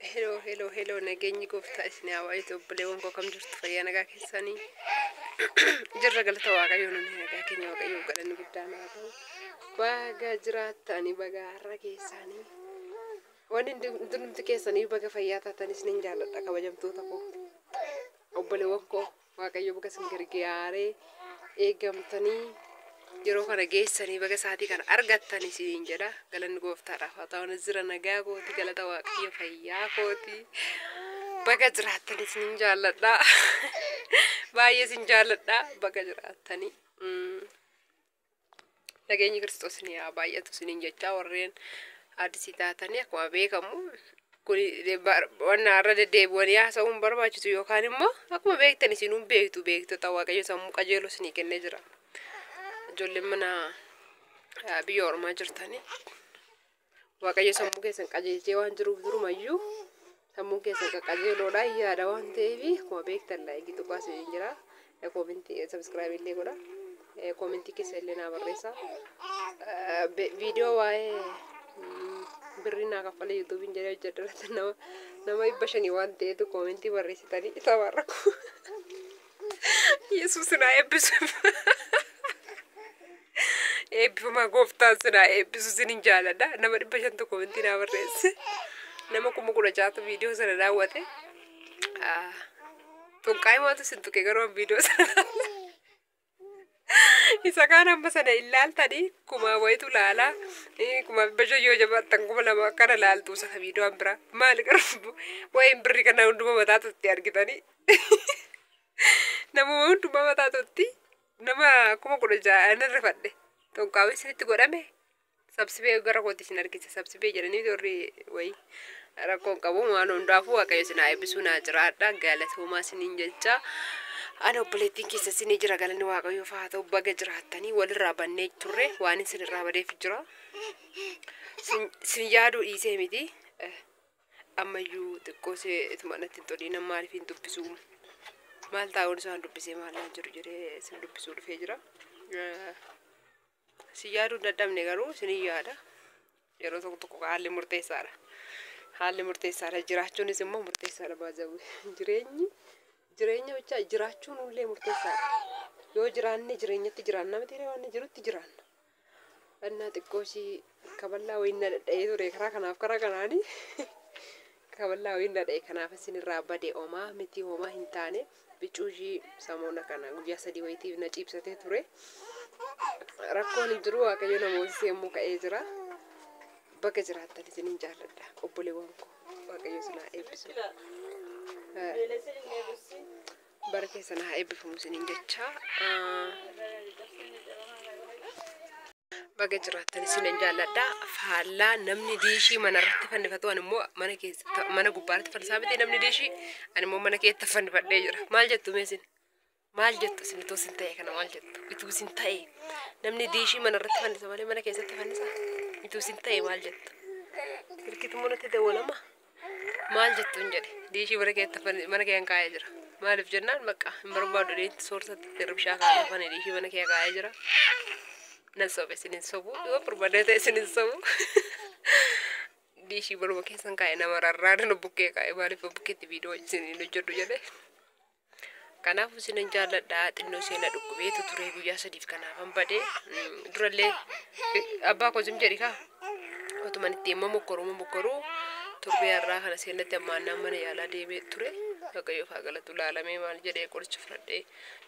Hello, nageenyi gooftaa isin haa baay'atu obboleewwan koo kam jirtu fayyaa nagaa keessanii jirra galata waaqayyoon nagaa keenya waaqayyoo galanni guddaan haa ta'u baga jiraatanii baga har'a keessanii wanni hundumti keessanii baga fayyaa taatanis nin jaalladha kabajamtoota koo obboleewwan koo waaqayyo baga isin gargaaree eegamtanii yeroo kana geessanii baga saatii kana argattanii isin jedha galanni gooftaadhaaf haa ta'u jira nagaa kooti galata waaqayyo fayyaa kooti baga jiraatanii isin jaalladha baay'ee isin jaalladha baga jiraatanii nageenyi Kiristoos ni haa baay'atu isin jechaa warreen addisii taatanii akkuma beekamu kun wanna arra deddeebi'anii haasa'uun barbaachisu yookaan immoo akkuma beektan isin beektu waaqayyo sammuu qajeeluu isin kennee jira. Ijoolleen mana biyya ormaa jirtanii waaqayyo sammuu keessan qajeelchee waan jiruuf durumayyuu sammuu keessan qajeeloodha yaada waan ta'eef akkuma beektan laayikii tuqaas jira koomentii subscribe illee godha koomentii keessa illee naa barreessa viidiyoo waa'ee birrii naa kaffalee yuutuubiin jedhee hojjedhirratti nama 500 waan ta'eetu koomentii barreessitanii tabaaraku Yesuus na eebbisuuf eebbifama gooftaan sinaa eebbisu sinin jaalladha nama 500 koomentii naa barreesse nama 16,000 viidiyoo sana daawwate tunqaayimaatu sin tuqe garuu viidiyoo sana isa kaan amma sana ilaaltanii kuma wayitu laalaa kuma 500 yoo jabaattan kuma lama akkana laaltuu isa viidiyoon biraa maali garuu wayin birri kana hunduma mataatutti argitanii nama hunduma mataatutti nama 16,000 narrifadhe tonqaawwi isinitti godhame sabsibee gara kooti isin argise sabsibee jedhanii dorri wayi rakkoon qabu waan hundaafuu waaqayyo isin haa eebbisuu naa jiraadha galatoomaa isiniin jecha ana obboleettiin keessa isinii jira galanni waaqayyoof haa ta'u baga jiraattanii walirraa bannee turre waan isin irraa badeef jira isin yaaduu dhiisee miti ammayyuu xiqqoo ituma natti hin toliin maaliif hin dubbisu maal taa'uun isaan dubbisee maal jiru jedhee isin dubbisuu dhufee jira si yaaduu dadhabne garuu isin yaada yeroo tokko haalli murteessaadha jiraachuunis immoo murteessaadha baazawu jireenya bicha jiraachuun ullee murteessaadha yoo jiraanne jireenyatti jiraanna miti waan jirutti jiraanna annaa xiqqooshi kaballaa wayinna dhadha'ee ture karaa kanaani kaballaa wayinna dhadha'ee kanaaf isin irraa badee homaa miti homaa hin taane bicuushii samoona kana guyyaa 3 wayitiif na ciibsatee ture rakkoon jiru waaqayyo namoonni yommuu ka'ee jira baga jiraattan isinin jaalladha obboleewwan koo waaqayyo isin haa eebbisu bara keessan haa eebbifamu isinin jecha baga jiraattan isinin jaalladha faallaa namni diishii mana irratti fannifatu ani immoo mana gubbaatti fannisaa miti namni diishii ani immoo mana keessatti fannifadhee jira maal jettu meesin maal jettu isin itoo sin ta'e kana maal jettu ituu sin ta'e namni diishii mana irratti fannisa malee mana keessatti fannisa ituu sin ta'e maal jettu hirkitu monatti dawwalama maal jettu hin jedhe diishii mana kee kaa'ee jira maaliif jennaan bakka hin barbaadu deetti soorsatti ribshaa kaa'ee fane diishii mana kee kaa'ee jira nan sobe isinin sobu yoo barbaadee ta'e isinin sobu diishii baruma keessan kaa'ee nama rarraadhan bukkee kaa'ee maaliif bukkeetti viidiyoo isinin hojjedhu jedhe kanaaf isinin jaalladha xinnoo seena dhukkubeetu ture guyyaa 3 kanaafan badee durallee abbaa koo jedhi kaa otuman itti immoo mokkoruu turbee irraa kana seenatti ammaannaan mana yaalaa deemee ture waaqayyoof haa galatu laalamee maal jedhee qoricha fudhadhee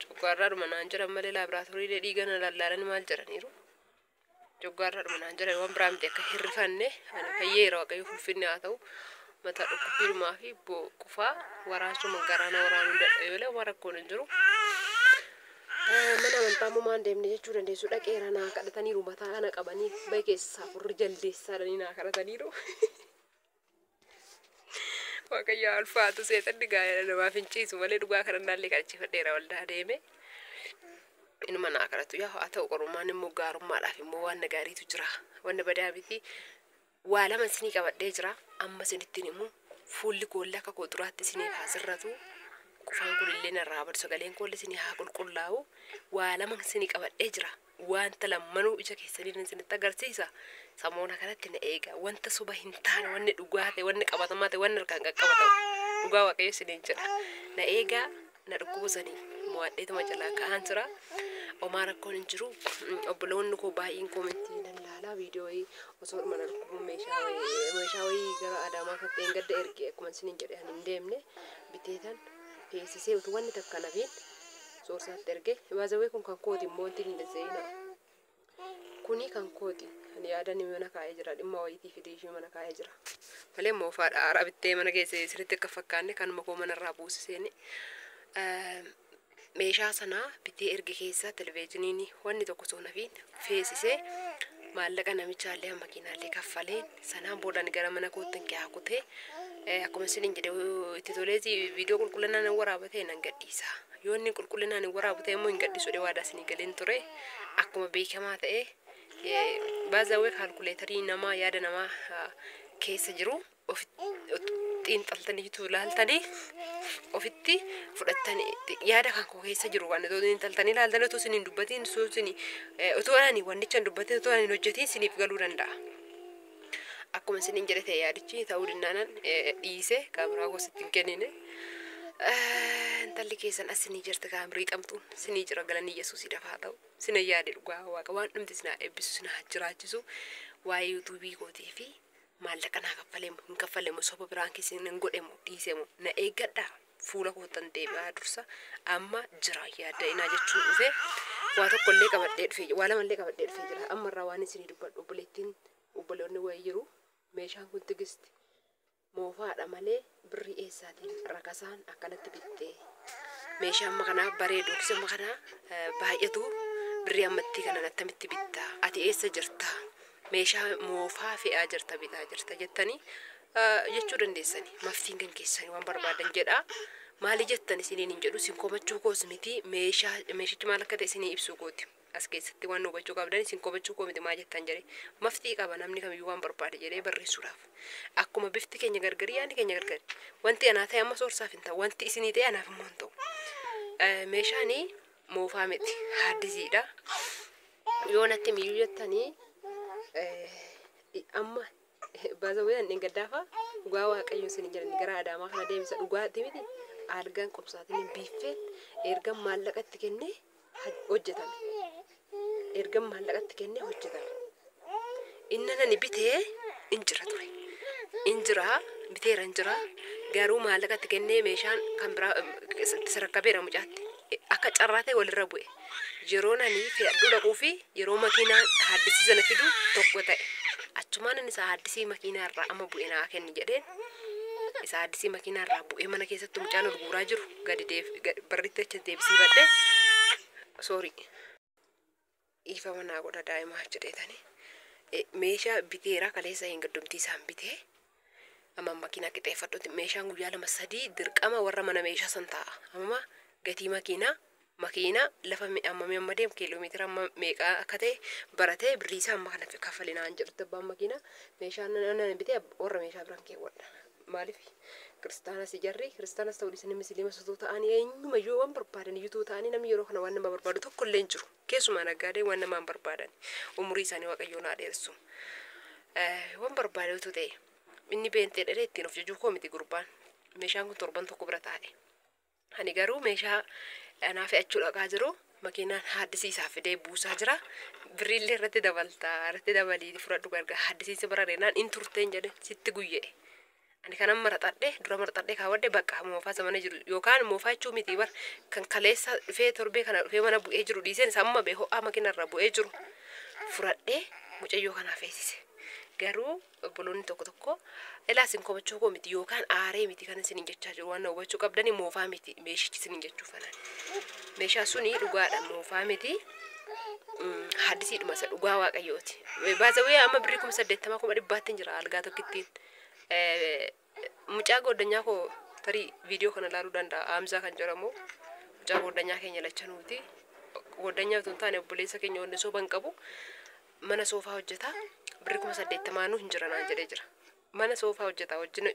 coggaarraadhuma naan jedhan malee laaboraatoorii dhiigana lallaalan maal jedhaniiru coggaarraadhuma naan jedhan waan biraa miti akka hirrifanne ani fayyeera waaqayyo fulfinne haa ta'u mata dhukkubbiirumaa fi qufaa waraasuma garaana waraanuu dadhabeela waan rakkoon hin jiru mana amantaa maan deemne jechuu dandeessu dhaqeera naa kadhataniiru mataa kana qabanii bahe keessaa furri jaldeessaadhanii naa kadhataniiru waaqayyo alfaatu seexanni gaa'ela namaaf hin ciisu malee dhugaa kanannaallee kadhachifadheera waldaa deeme inuma naa kadhatu yaa haa ta'u qorummaan immoo gaarummaadhaaf immoo waan gaariitu jira wanna badaa miti waa lama isinii qabadhee jira amma isinittiin immoo fuulli koolla akka koo duraatti isiniif haa sirratu qufaan kun illee narraa badu sagaleen koolla isinii haa qulqullaa'u waa lama isinii qabadhee jira wanta lammanuu ija keessanii isinitti agarsiisa. Samoona kanatti na eega wanta suba hin taane wanni dhugaa ta'e wanni qabatamaa ta'e wanni harkaan qaqqabatamu dhugaa waaqayyo isiniin jedha. Na eega na dhukkubsanii mo'adheetuma jalaa ka'aan jira. Omaa rakkoon hin jiru. Obboloonni koo baay'een koomentii nan ilaalaa viidiyoo osoo mana dhukkubuun meeshaa wayii gara Adaamaa kan ta'een gadda ergee akkuma isiniin jedhe hin deemne biteetan teessisee utuu wanni takka nafiin soorsaatti erge. Baazawee kun kan kooti immoo wanti hin dheezeeyina. Kuni kan kooti. Ani yaadanii mana kaa'ee jira. Dhimma wayitii fidee ishee mana kaa'ee jira. Malee moofaadha haaraa bittee mana keessa sirriitti akka fakkaanne kanuma koo manarraa buusiseeni. Meeshaa sanaa bitee erge keessa televezyiiniin wanni tokko osoo nafiin feesisee maallaqa namichallee makiinaallee kaffaleen sanaan boodaan gara mana kootti kutee akkuma isiniin jedhe itti toleeti viidiyoo qulqullinaan waraabate nan gadhiisa. Yoo inni qulqullinaan waraabate immoo hin gadhiisu waadaa isinii galeen ture akkuma beekamaa ta'e baazawee kaalkuleetarii namaa yaada namaa keessa jiru xiinxaltanii ilaaltanii ofitti fudhattanii yaada kan koo keessa jiru waan xiinxaltanii ilaaltanii otoo isiniin dubbatiin otoo ani wannicha hin dubbatiin otoo ani hin hojjetiin isiniif galuu danda'a. Akkuma isiniin jedhe ta'e yaadichi ta'uu dinnaanan dhiise kaameraa goositti hin kennine. Intalli keessan as isinii jirti kaamerii xamtuun isinii jira galanii Yesuusii dafaa ta'u. Sina yaade dhugaa waaqa waan dhumti sinaa eebbisu sinaa jiraachisu waa'ee yuutuubii gootii fi maallaqa naa kaffaleemu hin kaffaleemu soba biraan keessin hin godhemu dhiisemu na eeggadha fuula kootan deebi'aa dursa amma jira yaadda inaa jechuun dhufe waa tokkollee qabadhee dhufe waa lamallee qabadhee dhufe jira ammarraa waan isinii dubbadhu obboleonni wayii jiru meeshaan kun tigisti moofaadha malee birrii eessaatiin rakasaan akkanatti bittee meeshaa amma kanaa bareedu kisa amma kanaa baay'atu birrii ammatti kana attamitti bittaa ati eessa jirta meeshaa moofaa fe'aa jirta bitaa jirta jettanii jechuu dandeessanii maftiin kan keessanii waan barbaadan jedha maali jettan isiniin hin jedhu sin komachuu koos miti meeshichi maal akka ta'e isinii ibsuu kooti as keessatti waan hubachuu qabdan sin komachuu koo miti maa jettan jedhee maftii qaba namni kamiyyuu waan barbaade jedhee barreessuudhaaf akkuma bifti keenya gargari yaani keenya gargari wanti anaa ta'e amma soorsaaf hin ta'u wanti isinii ta'e anaaf immoo hin ta'u meeshaanii moofaa miti haaddisiidha yoo natti miyyuu jettanii amma baazawee an gadaafa dhugaa waaqayyo isin jedhani gara Adaamaa kana deemsa dhugaatti miti algaan qobsaatiin biiffeen erga maallaqatti kennee hojjetame erga maallaqatti kennee hojjetame inna nani bitee injira ture injira biteera injira garuu maallaqatti kennee meeshaan kan biraa sarakkabeera mucaatti akka carraatee walirra bu'e yeroo nani fe'adhu dhaquu fi yeroo makiinaan haaddisii sana fidu tokko ta'e achumaan inni isa haaddisii makiinaa irraa amma bu'e naa kenni jedheen isa haaddisii makiinaa irraa bu'ee mana keessatti mucaan gurguraa jiru gadi barritti achi deebisii badde soorii ifa manaa godha daa'imaa jedheetanii meeshaa biteera kaleessa hin gaddumtii isaan bitee amma makiinaa qixeeffadhutti meeshaan guyyaa 2-3 dirqama warra mana meeshaa san ta'a amma gatii makiinaa lafa amma deemu kiiloomeetira amma meeqaa akka ta'e baratee birrii isaa amma kana kaffalinaan jedhutti abbaan makiinaa meeshaan nan bitee warra meeshaa biraan keewwadha maaliif kiristaanas ijarri kiristaanas ta'uu dhiisanii musliima sotuu ta'anii eenyumayyuu waan barbaadan iyyuu ta'anii namni yeroo kana waan nama barbaadu tokko illee hin jiru keessumaa naggaadee waan namaan barbaadan umurii isaanii waaqayyoon haa dheeressu waan barbaadeetu ta'e inni beentee dheedhee ittiin of jajuu koo miti gurbaan meeshaan kun torban tokko bira taa'e ani garuu meeshaa anaa fe'achuu dhaqaa jiru makiinaan haaddisiisaa fidee buusaa jira birriillee irratti dabalii fudhadhu gargaa haaddisiisa bira reenaan in turteen jedhe sitti guyyee ani kanan dura maraxadhee kaawwadhe bakka moofaa isa mana jiru yookaan moofaa jechuu miti bar kan kaleessa dhufee torbee kana dhufee mana bu'ee jiru dhiiseen isa amma bee ho'aa makiinarra bu'ee jiru fudhadhee mucayyoo kanaa feesise garuu obboloonni tokko ilaa sin komachuu koo miti yookaan aaree miti kan isin jechaa jiru waan hubachuu qabdanii moofaa miti meeshichi isin jechuu fanan meeshaa suni dhugaadha moofaa miti haaddisiidhuma isa dhugaa waaqayyooti baazawee amma birrii 80,000 jira algaa tokkittiin mucaa goddanyaa koo tarii viidiyoo kana ilaaluu danda'a Hamzaa kan jedhamu mucaa goddanyaa keenya lachanuuti goddanyaa tun taane obboleessa keenya wanni sooban qabu mana soofaa hojjeta birrii 80,000 hin jiranaan jedhee jira mana soofaa hojjeta wajjin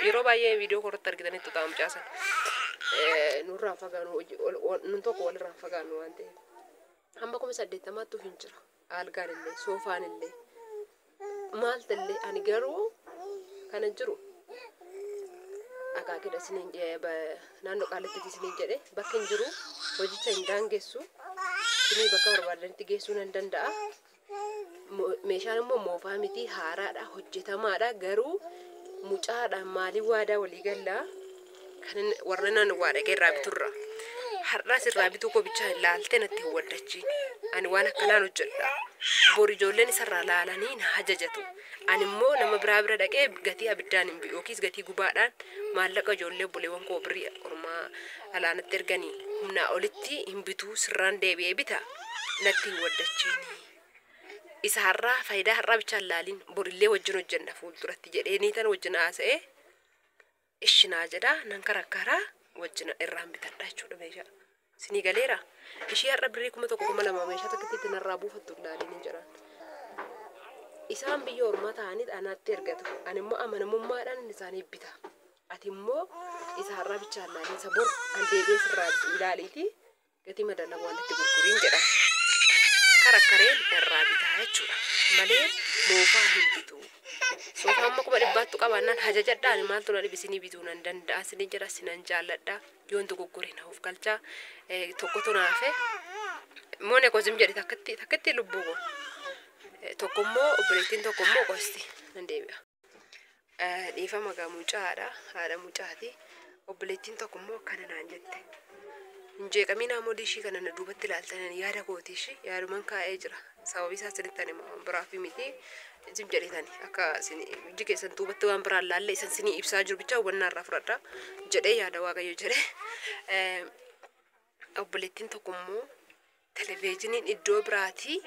yeroo baay'ee viidiyoo korratti argitanitti ta'am caasan nurraan fagaanu nun tokko walirraan fagaanu waan ta'eef Amma kuma 80tu hin jira. Algaan illee soofaan illee maaltu illee ani garuu kana jiru akaakidha isiniin naannoo qaalitti isiniin jedhe bakka hin jiru hojicha hin daangessu isinii bakka barbaadanitti geessuu nan danda'a. Meeshaan immoo moofaa miti haaraadha hojjetamaadha garuu mucaadha maalii waadaa walii gallaa kan warra nan waa dhaqee irraa biturra har'aas irraa bituu koo bichaa hin laalte natti hin waddachiin ani waan akkanaan hojjedha. Bor ijoolleen isarraa laalanii na ajajatu. Ani immoo nama biraa bira dhaqee gatii abiddaan hin bi'u yookiis gatii gubaadhaan maallaqa ijoollee obboleewwan koo birii ormaa alaanatti erganii humnaa olitti hin bituu sirraan deebi'ee bita natti hin waddachiin. Isa har'aa faayidaa har'aa bichaan laaliin borillee wajjin hojjenna fuulduratti jedhee tan wajjin haasa'ee ishinaa jedha nan karakkaraa wajjin irraan bitadha jechuudha meeshaa. Sinii galeera. Ishii har'a birrii 1,200 meeshaa tokkittiin narraa buufattu laaliin hin jiran. Isaan biyya ormaa ta'anii anaatti ergatu. Ani immoo amanamummaadhaan isaanii bita. Ati immoo isa har'aa bichaan laaliin isa bor an deebi'ee sirraa ilaaliiti gatii madaalawaa waan itti gurguriin jedha. Karakkareen irraa bitaa jechuudha. Malee moofaa hin bitu. Soofaan amma 100 qabaannaan hajajadhaan maaltu na dhibisinii bituu nan danda'a isinii jira sinan jaalladha. Yoon dogoggoree na of galchaa tokkotu naafe moone kosim jedhe takkatti lubbuu koo. Tokkommoo obboleettiin tokkommoo qosti nan deebi'a. Dhiifama gaa mucaadha haadha mucaati. Obboleettiin tokkommoo akkana naan jette. Hinjeeqamiin ammoo diishii kana na duubatti ilaaltan yaada kootiishi yaaduman kaa'ee jira. Sababii isaa sirriitti ani biraa fi miti jim jedhetani akka iji keessan duubatti waan biraan laalle isan sinii ibsaa jiru bicha hubannaa irraa fudhadha jedhee yaada waaqayyo jedhe. Obboleettiin tokkommoo televezyiiniin iddoo biraatii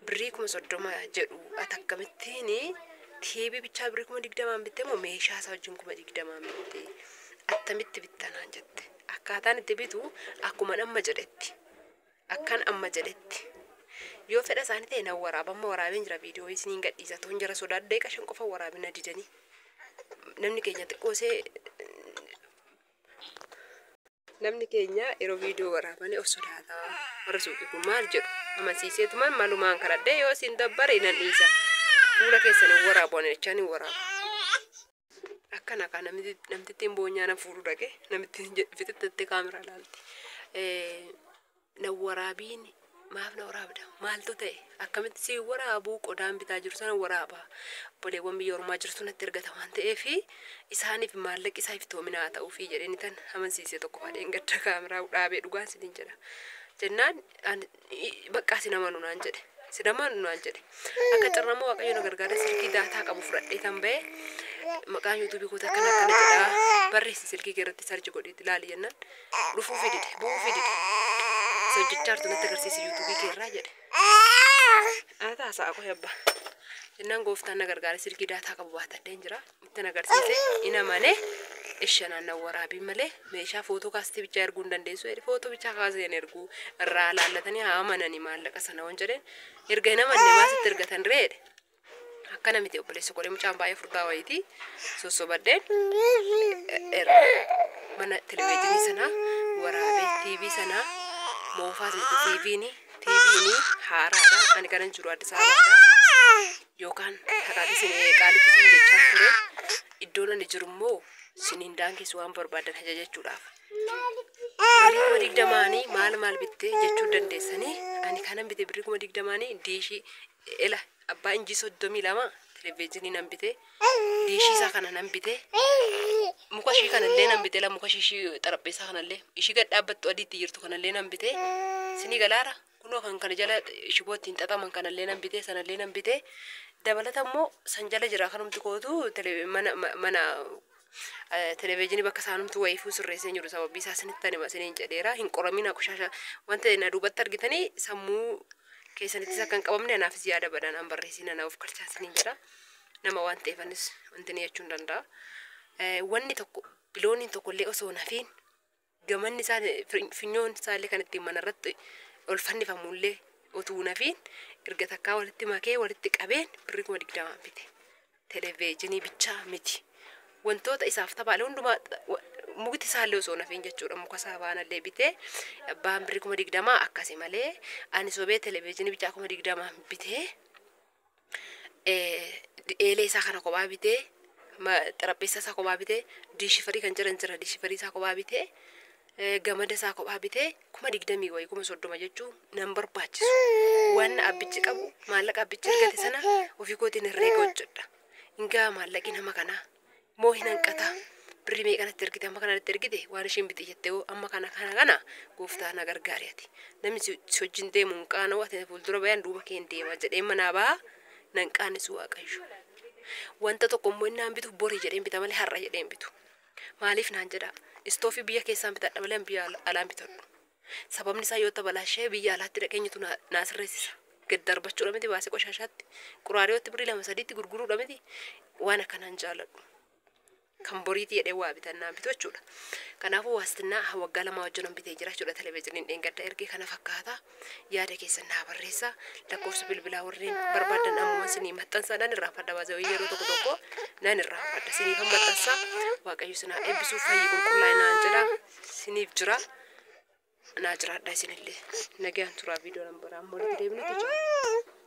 birrii 30 jedhu atakkamittiin TV bichaa birrii 20 bitte moo meeshaa isaa wajjin 20 bitte attamitti bittanaan jette. Akkaataan itti bitu akkuma amma jedhetti akkan amma jedhetti yoo fedha isaanii ta'e na waraabamma waraabeen jira viidiyoo isiniin gadhiisa toon jara sodaadde qashan qofa waraabina didanii namni keenya xiqqoosee namni keenya yeroo viidiyoo waraabanii of sodaata warra suuqii kun maal jedhu amansiiseetumaan malumaan karadde yoo isin dabbare nan dhiisa fuula keessanii waraabuun jechaan hin waraabu. Akkana kan namtittiin boonyaana fuudhu dhaqe namittiin fitittatti kaameraa laalti. Na waraabiin maaf na waraabda maaltu ta'e akkamitti si waraabuu qodaan bitaa jiru sana waraabaa boleewwan biyya ormaa jirtu natti ergata waan ta'eef isaaniif maallaqi isaa iftoominaa ta'uufi jedheen tan amansiisee tokko fadheen gadda kaameraa dhaabee dhugaan sidin jedha jennaan bakka sinamanu naan jedhe sinamanu naan jedhe akka carramoo waaqayyo na gargaara silkii daataa qabu fudhadhee tan ba'e maqaan yuutuubii koota akkana jedha barreessi silkii keerratti sarji godheetti ilaali jennaan dhufuu fidide bu'uu fidide sojjechaartu natti agarsiise yuutuubii keerraa jedhe. Aataa sa'a qohe abbaa jennaan gooftaan na gargaara silkii daataa qabu baatadheen jira itti na agarsiise ina malee ishanaan na waraabii malee meeshaa footoo kaastii bichaa erguu hin dandeessu jedhe footoo bichaa kaaseen erguu irraa laallatanii haa amananii maallaqa sana waan jedheen erga hin amanne maasitti ergatan reedhe. Akkana miti obboleessa godhee mucaan baay'ee furdaa wayitii sossobadheen mana televezyiinii sanaa waraabee TV sanaa moofaas miti TVni haaraadha ani kanan jiru Addis Ababaadha yookaan haqaati isin qaalitti isin jechaan ture iddoon ani jiru immoo isiniin daangessu waan barbaadan ajajachuudhaaf. Birrii 20 maal bittee jechuu dandeessanii ani kanan bite birrii 20 diishii ela abbaa injii 32 televezyiinii nan bite diishii isaa kana nan bite muka ishii kanallee nan bite la muka ishii xarapheessaa kanallee ishii gad dhaabbattu adiitti jirtu kanallee nan bite sinii galaara kunoo kan kana jala shiboottiin xaxaman kanallee nan bite sanallee nan bite dabalata immoo san jala jira kanumti kootu mana televezyiinii bakka saanumtu wayifuu sirreessee jiru sababii isaa sinitti anima siniin jedheera hin qoramina kushaasha wanta na duubatti argitanii sammuu keessanittis akka hin qabamne anaafis yaada badanaan barreessiin anaaf galchaa siniin jedha nama waan ta'eefanis wanti ni jechuun danda'a. Wanni tokko bilooniin tokkollee osoo nafiin gamanni isaa finyoon isaallee kan ittiin manarratti ol fannifamullee otuu nafiin erga takkaa walitti makee walitti qabeen birrii 20 bite televezyiinii bichaa miti wantoota isaaf taphaale hundumaa mukti isaallee osoo nafeen jechuudha muka saabaanallee bitee abbaan birrii 20,000 akkasii malee ani sobee televezyiinii bichaa 20,000 bitee eelee isaa kana kophaa bitee xarapheessaa isaa kophaa bitee diishifarii kan jiran jira diishifarii isaa kophaa bitee gamada isaa kophaa bitee 20,000 wayii 30,000 jechuun nan barbaachisu waan abbichi qabu maallaqa abbichi argate sana ofii kootiin herreega hojjedha ingaa maallaqi nama kanaa moo hin hanqataa birrii meeqanatti ergite amma kanatti ergite waan ishiin biti jettee amma kana gooftaa na gargaariati namni si wajjin deemu hin qaana'u ati fuuldura bayan duuba kee hin deema jedhee manaa baa nan qaanisu waaqayyo wanta tokko immoo innaan bitu borii jedheen bita malee har'a jedheen bitu maaliif naan jedha istoofii biyya keessaan bitadha malee biyya alaan bitadhu sababni isaa yoo tabalaashee biyya alaatti dhaqeenyitu naa sirreessisa gad darbachuudha miti baasee qoshashaatti quraariyooti birrii 2-3 gurguruudha miti waan akkanaan jaaladhu kan boriitii jedhee waa bitannaan bitu jechuudha. Kanaafuu waastinaa waggaa 2 wajjin bitee jira jechuudha televezyiiniin dheengadda ergee kana fakkaata yaada keessan naa barreessa lakkoofsa bilbilaa warreen barbaadan ammoo sinii maxxansaadhaan irraanfadha baasee yeroo tokko naan irraanfadha siniif maxxansa waaqayyo sinaa eebbisuuf fayyii qulqullaa'inaan jedha siniif jira naa jiraadha isinillee nagaan turaa viidiyoo nan baraa ammoo deebinuti jira.